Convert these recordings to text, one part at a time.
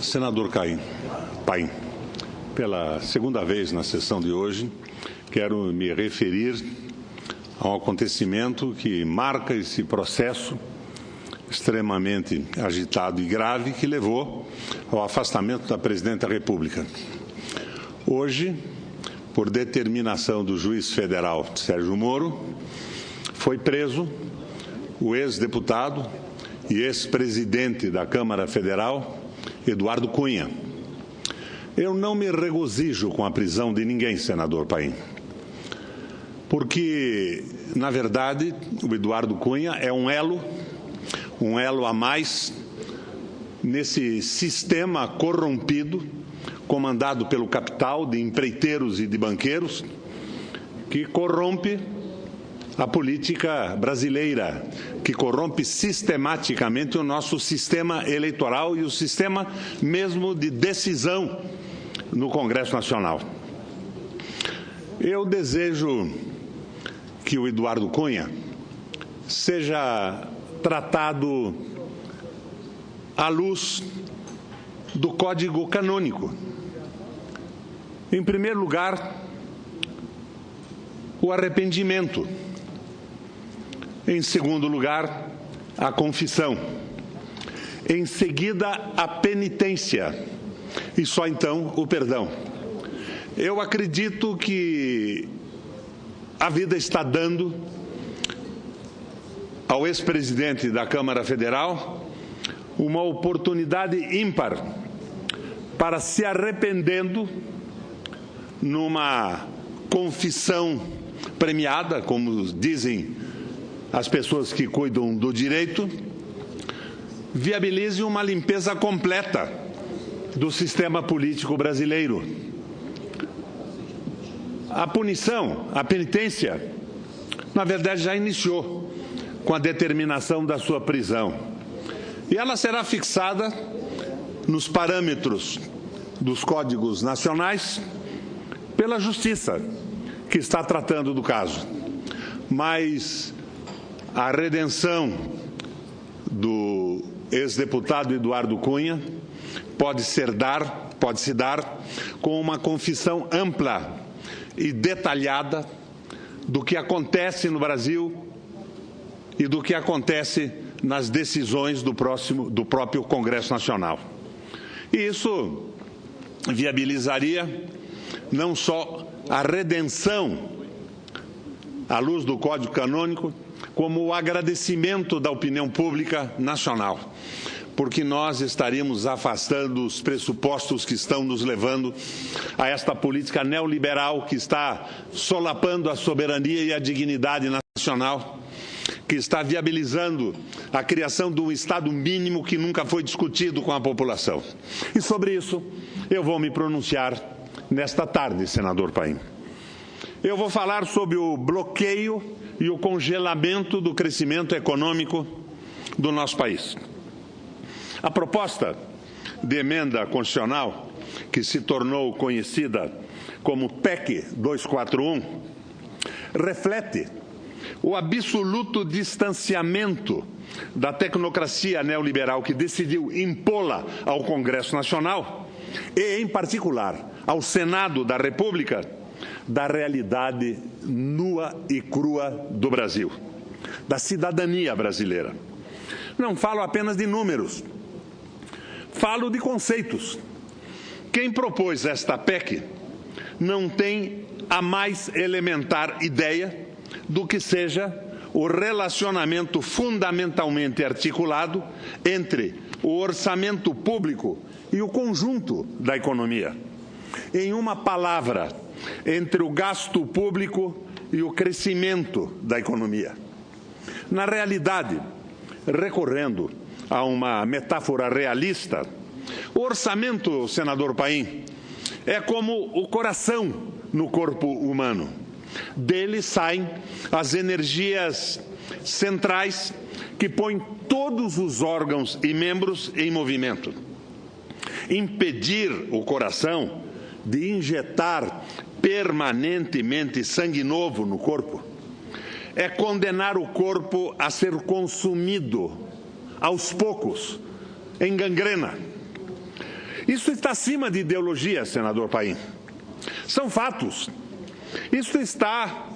Senador Paim, pela segunda vez na sessão de hoje, quero me referir a um acontecimento que marca esse processo extremamente agitado e grave que levou ao afastamento da Presidente da República. Hoje, por determinação do juiz federal Sérgio Moro, foi preso o ex-deputado e ex-presidente da Câmara Federal, Eduardo Cunha. Eu não me regozijo com a prisão de ninguém, senador Paim, porque, na verdade, o Eduardo Cunha é um elo a mais nesse sistema corrompido, comandado pelo capital de empreiteiros e de banqueiros, que corrompe a política brasileira, que corrompe sistematicamente o nosso sistema eleitoral e o sistema mesmo de decisão no Congresso Nacional. Eu desejo que o Eduardo Cunha seja tratado à luz do Código Canônico. Em primeiro lugar, o arrependimento. Em segundo lugar, a confissão. Em seguida, a penitência. E só então o perdão. Eu acredito que a vida está dando ao ex-presidente da Câmara Federal uma oportunidade ímpar para se arrependendo numa confissão premiada, como dizem as pessoas que cuidam do direito, viabilize uma limpeza completa do sistema político brasileiro. A punição, a penitência, na verdade já iniciou com a determinação da sua prisão. E ela será fixada nos parâmetros dos códigos nacionais pela Justiça, que está tratando do caso. Mas a redenção do ex-deputado Eduardo Cunha pode se dar com uma confissão ampla e detalhada do que acontece no Brasil e do que acontece nas decisões do próprio Congresso Nacional. E isso viabilizaria não só a redenção à luz do Código Canônico, como o agradecimento da opinião pública nacional, porque nós estaríamos afastando os pressupostos que estão nos levando a esta política neoliberal que está solapando a soberania e a dignidade nacional, que está viabilizando a criação de um Estado mínimo que nunca foi discutido com a população. E sobre isso eu vou me pronunciar nesta tarde, senador Paim. Eu vou falar sobre o bloqueio e o congelamento do crescimento econômico do nosso país. A proposta de emenda constitucional, que se tornou conhecida como PEC 241, reflete o absoluto distanciamento da tecnocracia neoliberal que decidiu impô-la ao Congresso Nacional e, em particular, ao Senado da República, da realidade nua e crua do Brasil, da cidadania brasileira. Não falo apenas de números, falo de conceitos. Quem propôs esta PEC não tem a mais elementar ideia do que seja o relacionamento fundamentalmente articulado entre o orçamento público e o conjunto da economia. Em uma palavra, entre o gasto público e o crescimento da economia. Na realidade, recorrendo a uma metáfora realista, o orçamento, senador Paim, é como o coração no corpo humano. Dele saem as energias centrais que põem todos os órgãos e membros em movimento. Impedir o coração de injetar permanentemente sangue novo no corpo é condenar o corpo a ser consumido aos poucos, em gangrena. Isso está acima de ideologia, senador Paim. São fatos. Isso está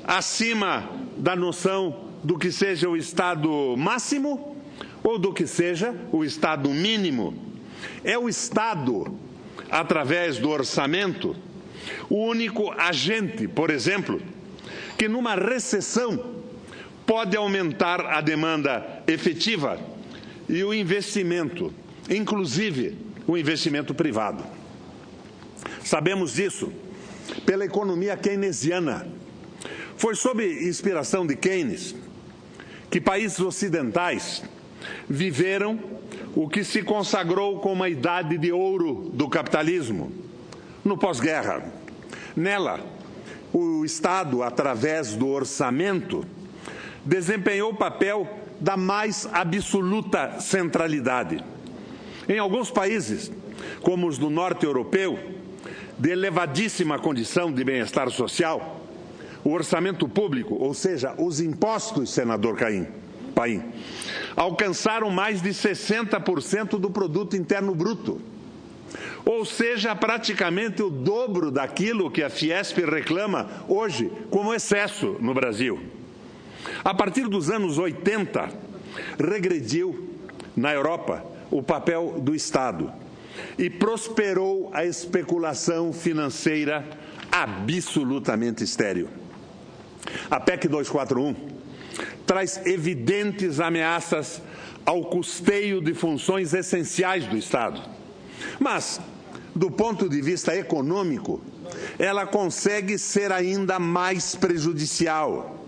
acima da noção do que seja o Estado máximo ou do que seja o Estado mínimo. É o Estado, através do orçamento, o único agente, por exemplo, que numa recessão pode aumentar a demanda efetiva e o investimento, inclusive o investimento privado. Sabemos disso pela economia keynesiana. Foi sob inspiração de Keynes que países ocidentais viveram o que se consagrou como a idade de ouro do capitalismo, no pós-guerra. Nela, o Estado, através do orçamento, desempenhou o papel da mais absoluta centralidade. Em alguns países, como os do norte europeu, de elevadíssima condição de bem-estar social, o orçamento público, ou seja, os impostos, senador Paim, alcançaram mais de 60% do produto interno bruto. Ou seja, praticamente o dobro daquilo que a Fiesp reclama hoje como excesso no Brasil. A partir dos anos 80, regrediu na Europa o papel do Estado e prosperou a especulação financeira absolutamente estéril. A PEC 241 traz evidentes ameaças ao custeio de funções essenciais do Estado. Mas, do ponto de vista econômico, ela consegue ser ainda mais prejudicial.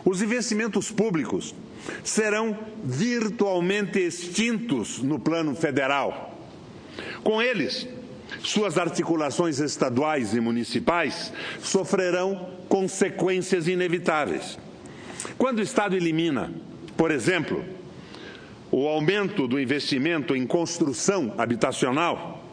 Os investimentos públicos serão virtualmente extintos no plano federal. Com eles, suas articulações estaduais e municipais sofrerão consequências inevitáveis. Quando o Estado elimina, por exemplo, o aumento do investimento em construção habitacional,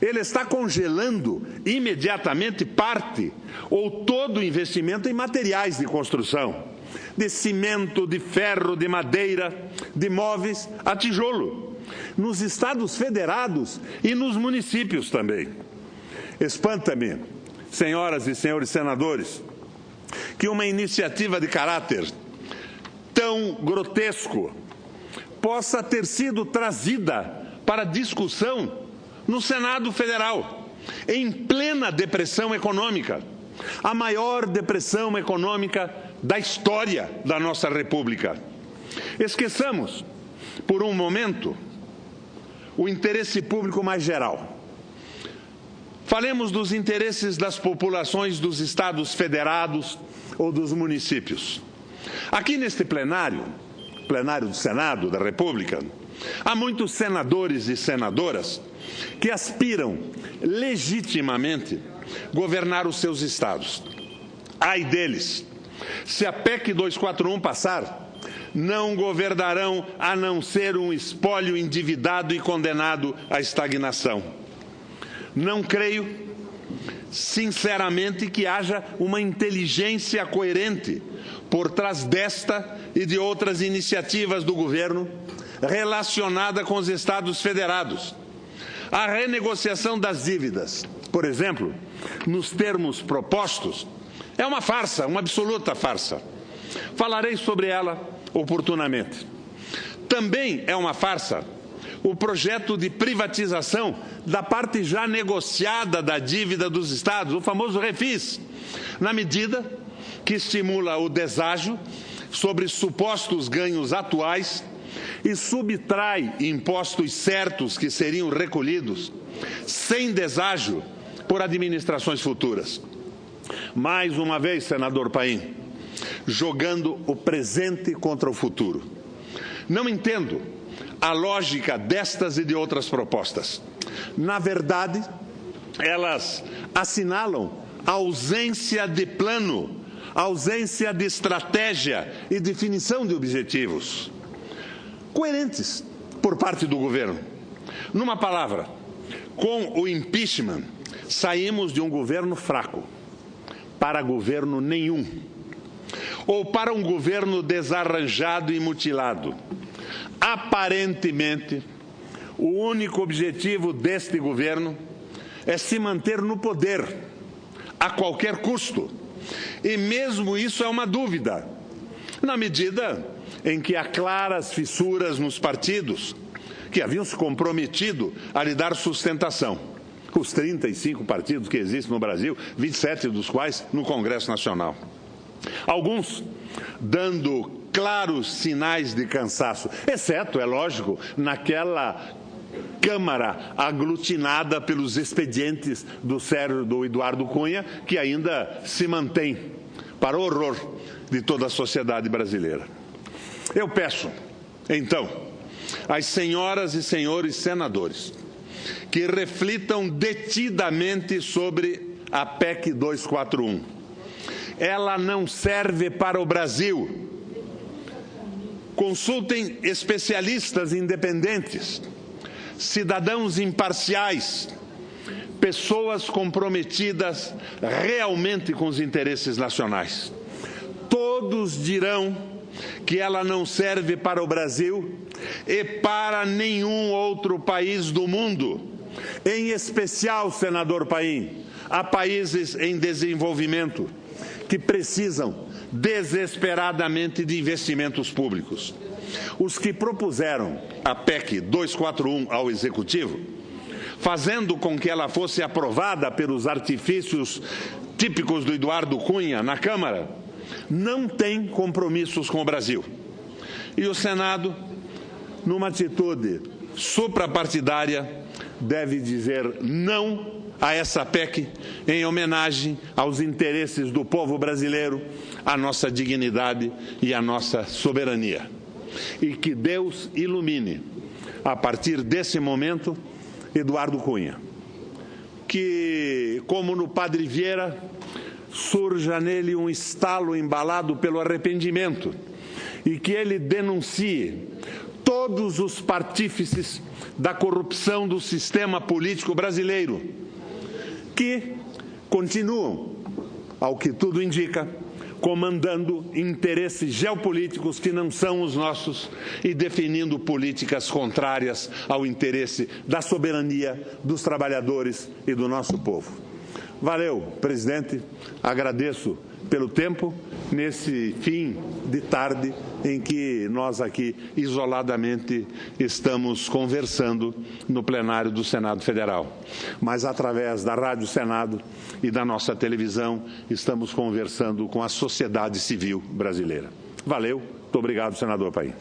ele está congelando imediatamente parte ou todo o investimento em materiais de construção, de cimento, de ferro, de madeira, de móveis a tijolo, nos estados federados e nos municípios também. Espanta-me, senhoras e senhores senadores, que uma iniciativa de caráter tão grotesco possa ter sido trazida para discussão no Senado Federal, em plena depressão econômica, a maior depressão econômica da história da nossa República. Esqueçamos, por um momento, o interesse público mais geral. Falemos dos interesses das populações dos estados federados ou dos municípios. Aqui neste plenário do Senado da República, há muitos senadores e senadoras que aspiram legitimamente governar os seus estados. Ai deles, se a PEC 241 passar, não governarão a não ser um espólio endividado e condenado à estagnação. Não creio, sinceramente, que haja uma inteligência coerente por trás desta e de outras iniciativas do governo relacionada com os estados federados. A renegociação das dívidas, por exemplo, nos termos propostos, é uma farsa, uma absoluta farsa. Falarei sobre ela oportunamente. Também é uma farsa o projeto de privatização da parte já negociada da dívida dos estados, o famoso refis, na medida que estimula o deságio sobre supostos ganhos atuais e subtrai impostos certos que seriam recolhidos sem deságio por administrações futuras. Mais uma vez, senador Paim, jogando o presente contra o futuro. Não entendo a lógica destas e de outras propostas. Na verdade, elas assinalam a ausência de plano, a ausência de estratégia e definição de objetivos coerentes por parte do governo. Numa palavra, com o impeachment, saímos de um governo fraco para governo nenhum, ou para um governo desarranjado e mutilado. Aparentemente, O único objetivo deste governo é se manter no poder, a qualquer custo. E mesmo isso é uma dúvida, na medida em que há claras fissuras nos partidos que haviam se comprometido a lhe dar sustentação. Os 35 partidos que existem no Brasil, 27 dos quais no Congresso Nacional. Alguns dando claros sinais de cansaço, exceto, é lógico, naquela Câmara aglutinada pelos expedientes do Eduardo Cunha, que ainda se mantém, para o horror de toda a sociedade brasileira. Eu peço, então, às senhoras e senhores senadores que reflitam detidamente sobre a PEC 241. Ela não serve para o Brasil. Consultem especialistas independentes, cidadãos imparciais, pessoas comprometidas realmente com os interesses nacionais. Todos dirão que ela não serve para o Brasil e para nenhum outro país do mundo, em especial, senador Paim, a países em desenvolvimento que precisam desesperadamente de investimentos públicos. Os que propuseram a PEC 241 ao Executivo, fazendo com que ela fosse aprovada pelos artifícios típicos do Eduardo Cunha na Câmara, não têm compromissos com o Brasil. E o Senado, numa atitude suprapartidária, deve dizer não a essa PEC em homenagem aos interesses do povo brasileiro, à nossa dignidade e à nossa soberania. E que Deus ilumine, a partir desse momento, Eduardo Cunha. Que, como no Padre Vieira, surja nele um estalo embalado pelo arrependimento e que ele denuncie todos os partífices da corrupção do sistema político brasileiro, que continuam, ao que tudo indica, comandando interesses geopolíticos que não são os nossos e definindo políticas contrárias ao interesse da soberania dos trabalhadores e do nosso povo. Valeu, presidente. Agradeço pelo tempo nesse fim de tarde em que nós aqui isoladamente estamos conversando no plenário do Senado Federal. Mas através da Rádio Senado e da nossa televisão estamos conversando com a sociedade civil brasileira. Valeu, muito obrigado, senador Paim.